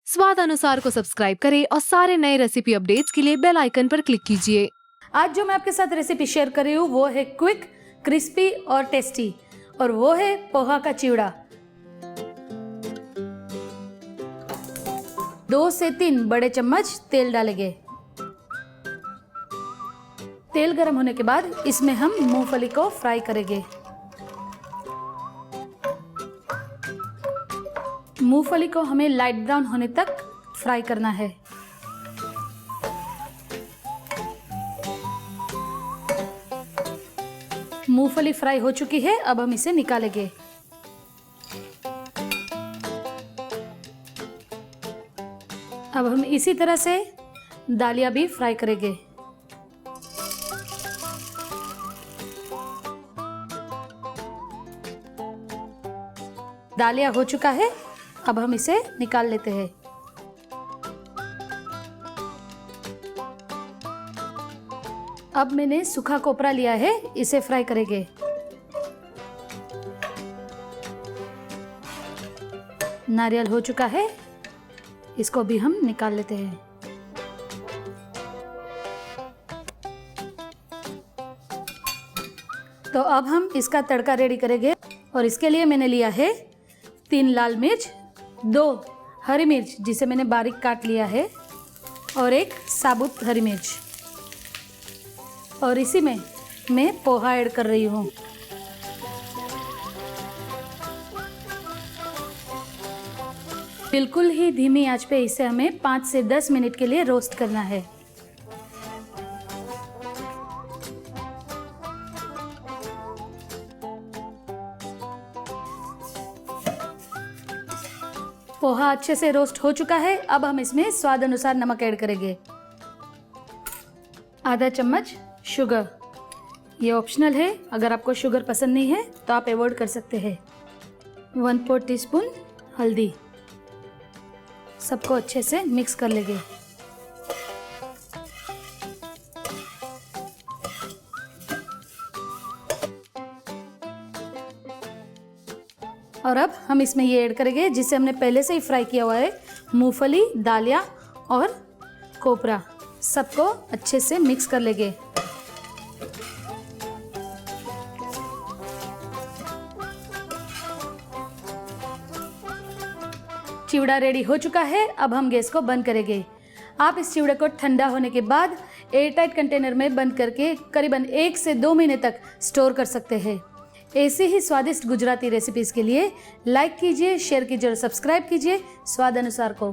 स्वाद अनुसार को सब्सक्राइब करें और सारे नए रेसिपी अपडेट्स के लिए बेल आइकन पर क्लिक कीजिए। आज जो मैं आपके साथ रेसिपी शेयर कर रही हूँ वो है क्विक, क्रिस्पी और टेस्टी, और वो है पोहा का चिवड़ा। 2 से 3 बड़े चम्मच तेल डालेंगे। तेल गर्म होने के बाद इसमें हम मूंगफली को फ्राई करेंगे। मूंगफली को हमें लाइट ब्राउन होने तक फ्राई करना है। मूंगफली फ्राई हो चुकी है, अब हम इसे निकालेंगे। अब हम इसी तरह से दालिया भी फ्राई करेंगे। दालिया हो चुका है, अब हम इसे निकाल लेते हैं। अब मैंने सूखा कोपरा लिया है, इसे फ्राई करेंगे। नारियल हो चुका है, इसको भी हम निकाल लेते हैं। तो अब हम इसका तड़का रेडी करेंगे, और इसके लिए मैंने लिया है 3 लाल मिर्च, 2 हरी मिर्च जिसे मैंने बारीक काट लिया है, और 1 साबुत हरी मिर्च, और इसी में मैं पोहा ऐड कर रही हूँ। बिल्कुल ही धीमी आंच पे इसे हमें 5 से 10 मिनट के लिए रोस्ट करना है। पोहा अच्छे से रोस्ट हो चुका है, अब हम इसमें स्वाद अनुसार नमक ऐड करेंगे। आधा चम्मच शुगर, ये ऑप्शनल है, अगर आपको शुगर पसंद नहीं है तो आप अवॉइड कर सकते हैं। 1/4 टीस्पून हल्दी, सबको अच्छे से मिक्स कर लेंगे। और अब हम इसमें ये ऐड करेंगे जिसे हमने पहले से ही फ्राई किया हुआ है, मूंगफली, दालिया और कोपरा, सबको अच्छे से मिक्स कर लेंगे। चिवड़ा रेडी हो चुका है, अब हम गैस को बंद करेंगे। आप इस चिवड़े को ठंडा होने के बाद एयरटाइट कंटेनर में बंद करके करीबन 1 से 2 महीने तक स्टोर कर सकते हैं। ऐसी ही स्वादिष्ट गुजराती रेसिपीज़ के लिए लाइक कीजिए, शेयर कीजिए और सब्सक्राइब कीजिए स्वाद अनुसार को।